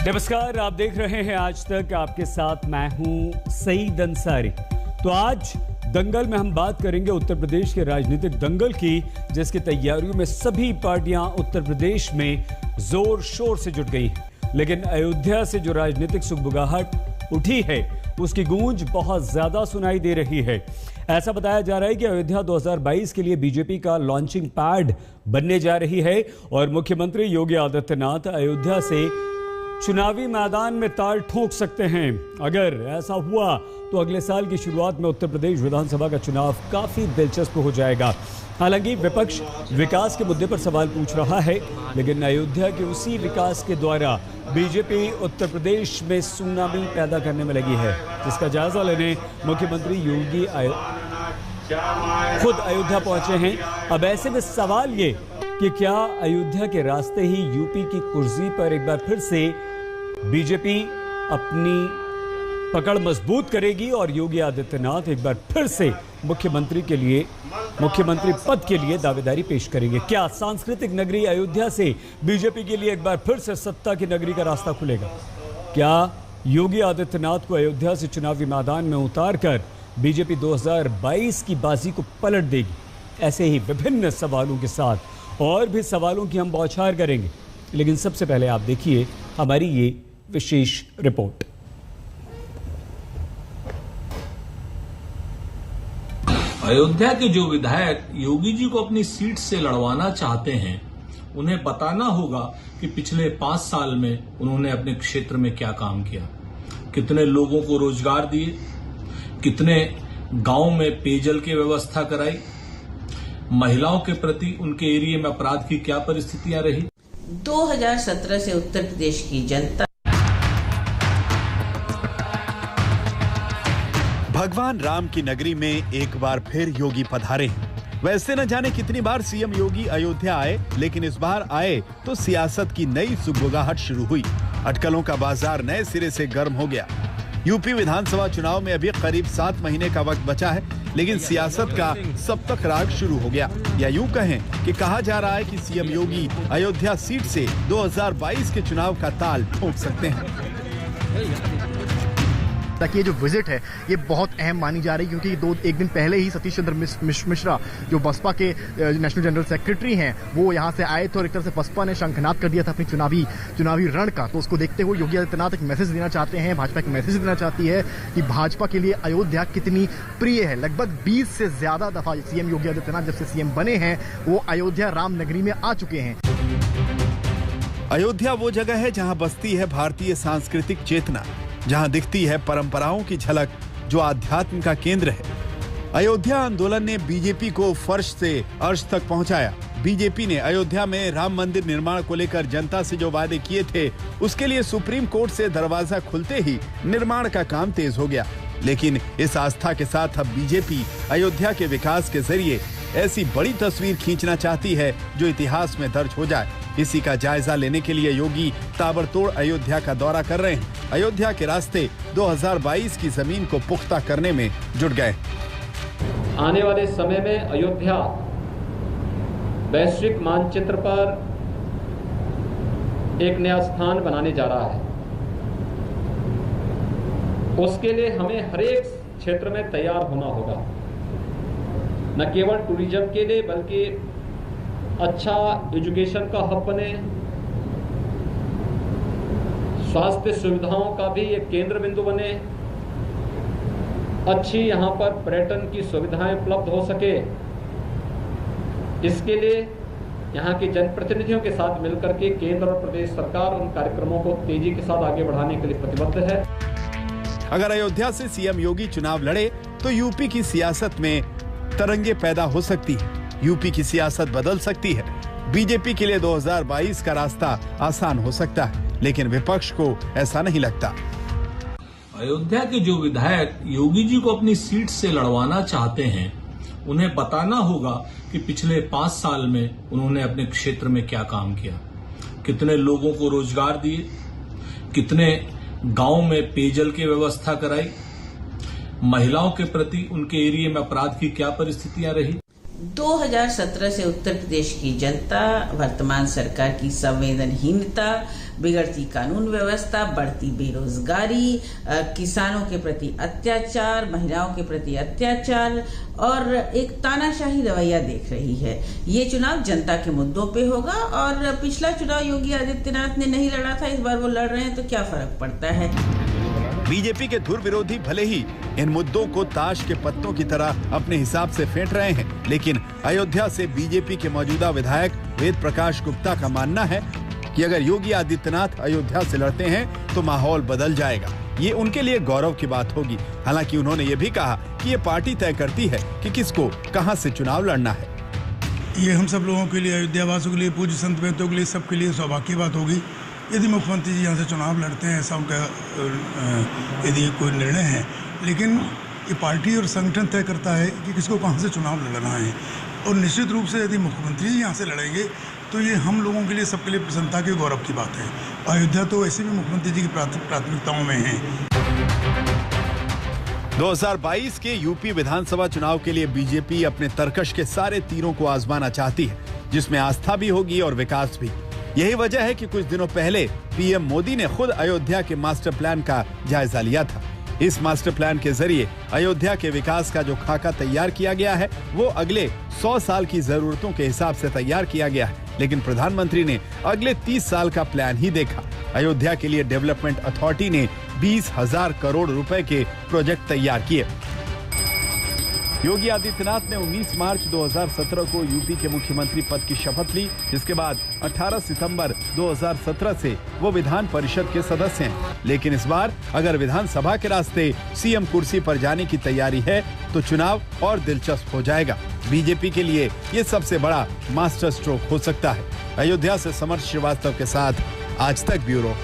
नमस्कार, आप देख रहे हैं आज तक। आपके साथ मैं हूं सईद अंसारी। तो आज दंगल में हम बात करेंगे उत्तर प्रदेश के राजनीतिक दंगल की, जिसकी तैयारियों में सभी पार्टियां उत्तर प्रदेश में जोर शोर से जुट गई हैं। लेकिन अयोध्या से जो राजनीतिक सुगबुगाहट उठी है, उसकी गूंज बहुत ज्यादा सुनाई दे रही है। ऐसा बताया जा रहा है कि अयोध्या 2022 के लिए बीजेपी का लॉन्चिंग पैड बनने जा रही है और मुख्यमंत्री योगी आदित्यनाथ अयोध्या से चुनावी मैदान में ताल ठोक सकते हैं। अगर ऐसा हुआ तो अगले साल की शुरुआत में उत्तर प्रदेश विधानसभा का चुनाव काफी दिलचस्प हो जाएगा। हालांकि विपक्ष विकास के मुद्दे पर सवाल पूछ रहा है, लेकिन अयोध्या के उसी विकास के द्वारा बीजेपी उत्तर प्रदेश में सुनामी पैदा करने में लगी है, जिसका जायजा लेने मुख्यमंत्री योगी खुद अयोध्या पहुंचे हैं। अब ऐसे में सवाल ये कि क्या अयोध्या के रास्ते ही यूपी की कुर्सी पर एक बार फिर से बीजेपी अपनी पकड़ मजबूत करेगी और योगी आदित्यनाथ एक बार फिर से मुख्यमंत्री पद के लिए दावेदारी पेश करेंगे। क्या सांस्कृतिक नगरी अयोध्या से बीजेपी के लिए एक बार फिर से सत्ता की नगरी का रास्ता खुलेगा? क्या योगी आदित्यनाथ को अयोध्या से चुनावी मैदान में उतारकर बीजेपी 2022 की बाजी को पलट देगी? ऐसे ही विभिन्न सवालों के साथ और भी सवालों की हम बौछार करेंगे, लेकिन सबसे पहले आप देखिए हमारी ये विशेष रिपोर्ट। अयोध्या के जो विधायक योगी जी को अपनी सीट से लड़वाना चाहते हैं, उन्हें बताना होगा कि पिछले 5 साल में उन्होंने अपने क्षेत्र में क्या काम किया, कितने लोगों को रोजगार दिए, कितने गांव में पेयजल की व्यवस्था कराई, महिलाओं के प्रति उनके एरिया में अपराध की क्या परिस्थितियां रही। 2017 से उत्तर प्रदेश की जनता भगवान राम की नगरी में एक बार फिर योगी पधारे हैं। वैसे न जाने कितनी बार सीएम योगी अयोध्या आए, लेकिन इस बार आए तो सियासत की नई सुगबुगाहट शुरू हुई। अटकलों का बाजार नए सिरे से गर्म हो गया। यूपी विधानसभा चुनाव में अभी करीब 7 महीने का वक्त बचा है, लेकिन सियासत का सप्तक राग शुरू हो गया। या यूं कहें कि कहा जा रहा है कि सीएम योगी अयोध्या सीट से 2022 के चुनाव का ताल ठोक सकते हैं। ताकि ये जो विजिट है ये बहुत अहम मानी जा रही है, क्योंकि एक दिन पहले ही सतीश चंद्र मिश्रा जो बसपा के नेशनल जनरल सेक्रेटरी हैं, वो यहाँ से आए थे और एक तरह से बसपा ने शंखनाद कर दिया था अपनी चुनावी रण का। तो उसको देखते हुए योगी आदित्यनाथ एक मैसेज देना चाहते हैं, भाजपा एक मैसेज देना चाहती है कि भाजपा के लिए अयोध्या कितनी प्रिय है। लगभग 20 से ज्यादा दफा सीएम योगी आदित्यनाथ जब से सीएम बने हैं, वो अयोध्या राम नगरी में आ चुके हैं। अयोध्या वो जगह है जहाँ बसती है भारतीय सांस्कृतिक चेतना, जहां दिखती है परंपराओं की झलक, जो आध्यात्म का केंद्र है। अयोध्या आंदोलन ने बीजेपी को फर्श से अर्श तक पहुंचाया। बीजेपी ने अयोध्या में राम मंदिर निर्माण को लेकर जनता से जो वादे किए थे, उसके लिए सुप्रीम कोर्ट से दरवाजा खुलते ही निर्माण का काम तेज हो गया। लेकिन इस आस्था के साथ अब बीजेपी अयोध्या के विकास के जरिए ऐसी बड़ी तस्वीर खींचना चाहती है जो इतिहास में दर्ज हो जाए। इसी का जायजा लेने के लिए योगी ताबड़तोड़ अयोध्या का दौरा कर रहे हैं। अयोध्या के रास्ते 2022 की जमीन को पुख्ता करने में जुट गए। आने वाले समय में अयोध्या वैश्विक मानचित्र पर एक नया स्थान बनाने जा रहा है। उसके लिए हमें हर एक क्षेत्र में तैयार होना होगा, न केवल टूरिज्म के लिए बल्कि अच्छा एजुकेशन का हब बने, स्वास्थ्य सुविधाओं का भी एक केंद्र बिंदु बने, अच्छी यहां पर पर्यटन की सुविधाएं उपलब्ध हो सके। इसके लिए यहां के जनप्रतिनिधियों के साथ मिलकर के केंद्र और प्रदेश सरकार उन कार्यक्रमों को तेजी के साथ आगे बढ़ाने के लिए प्रतिबद्ध है। अगर अयोध्या से सीएम योगी चुनाव लड़े तो यूपी की सियासत में तरंगे पैदा हो सकती है, यूपी की सियासत बदल सकती है। बीजेपी के लिए 2022 का रास्ता आसान हो सकता है, लेकिन विपक्ष को ऐसा नहीं लगता। अयोध्या के जो विधायक योगी जी को अपनी सीट से लड़वाना चाहते हैं, उन्हें बताना होगा कि पिछले 5 साल में उन्होंने अपने क्षेत्र में क्या काम किया, कितने लोगों को रोजगार दिए, कितने गांव में पेयजल की व्यवस्था कराई, महिलाओं के प्रति उनके एरिया में अपराध की क्या परिस्थितियां रही। 2017 से उत्तर प्रदेश की जनता, वर्तमान सरकार की संवेदनहीनता, बिगड़ती कानून व्यवस्था, बढ़ती बेरोजगारी, किसानों के प्रति अत्याचार, महिलाओं के प्रति अत्याचार और एक तानाशाही रवैया देख रही है। ये चुनाव जनता के मुद्दों पे होगा और पिछला चुनाव योगी आदित्यनाथ ने नहीं लड़ा था, इस बार वो लड़ रहे हैं, तो क्या फर्क पड़ता है। बीजेपी के धुर विरोधी भले ही इन मुद्दों को ताश के पत्तों की तरह अपने हिसाब से फेंट रहे हैं, लेकिन अयोध्या से बीजेपी के मौजूदा विधायक वेद प्रकाश गुप्ता का मानना है कि अगर योगी आदित्यनाथ अयोध्या से लड़ते हैं तो माहौल बदल जाएगा। ये उनके लिए गौरव की बात होगी। हालांकि उन्होंने ये भी कहा कि ये पार्टी तय करती है कि किसको कहां से चुनाव लड़ना है। ये हम सब लोगों के लिए, अयोध्या वासियों के लिए, पूज्य संत महतों के लिए, सबके लिए सौभाग्य की बात होगी यदि मुख्यमंत्री जी यहाँ से चुनाव लड़ते हैं। ऐसा उनका यदि कोई निर्णय है, लेकिन ये पार्टी और संगठन तय करता है कि किसको कहाँ से चुनाव लड़ना है। और निश्चित रूप से यदि मुख्यमंत्री जी यहाँ से लड़ेंगे तो ये हम लोगों के लिए, सबके लिए प्रसन्नता के गौरव की बात है। अयोध्या तो वैसे भी मुख्यमंत्री जी की प्राथमिकताओं में है। 2022 के यूपी विधानसभा चुनाव के लिए बीजेपी अपने तरकश के सारे तीरों को आजमाना चाहती है, जिसमें आस्था भी होगी और विकास भी। यही वजह है कि कुछ दिनों पहले पीएम मोदी ने खुद अयोध्या के मास्टर प्लान का जायजा लिया था। इस मास्टर प्लान के जरिए अयोध्या के विकास का जो खाका तैयार किया गया है, वो अगले 100 साल की जरूरतों के हिसाब से तैयार किया गया है। लेकिन प्रधानमंत्री ने अगले 30 साल का प्लान ही देखा। अयोध्या के लिए डेवलपमेंट अथॉरिटी ने 20,000 करोड़ रुपए के प्रोजेक्ट तैयार किए। योगी आदित्यनाथ ने 19 मार्च 2017 को यूपी के मुख्यमंत्री पद की शपथ ली, जिसके बाद 18 सितंबर 2017 से वो विधान परिषद के सदस्य हैं। लेकिन इस बार अगर विधानसभा के रास्ते सीएम कुर्सी पर जाने की तैयारी है तो चुनाव और दिलचस्प हो जाएगा। बीजेपी के लिए ये सबसे बड़ा मास्टर स्ट्रोक हो सकता है। अयोध्या से समर श्रीवास्तव के साथ आज तक ब्यूरो।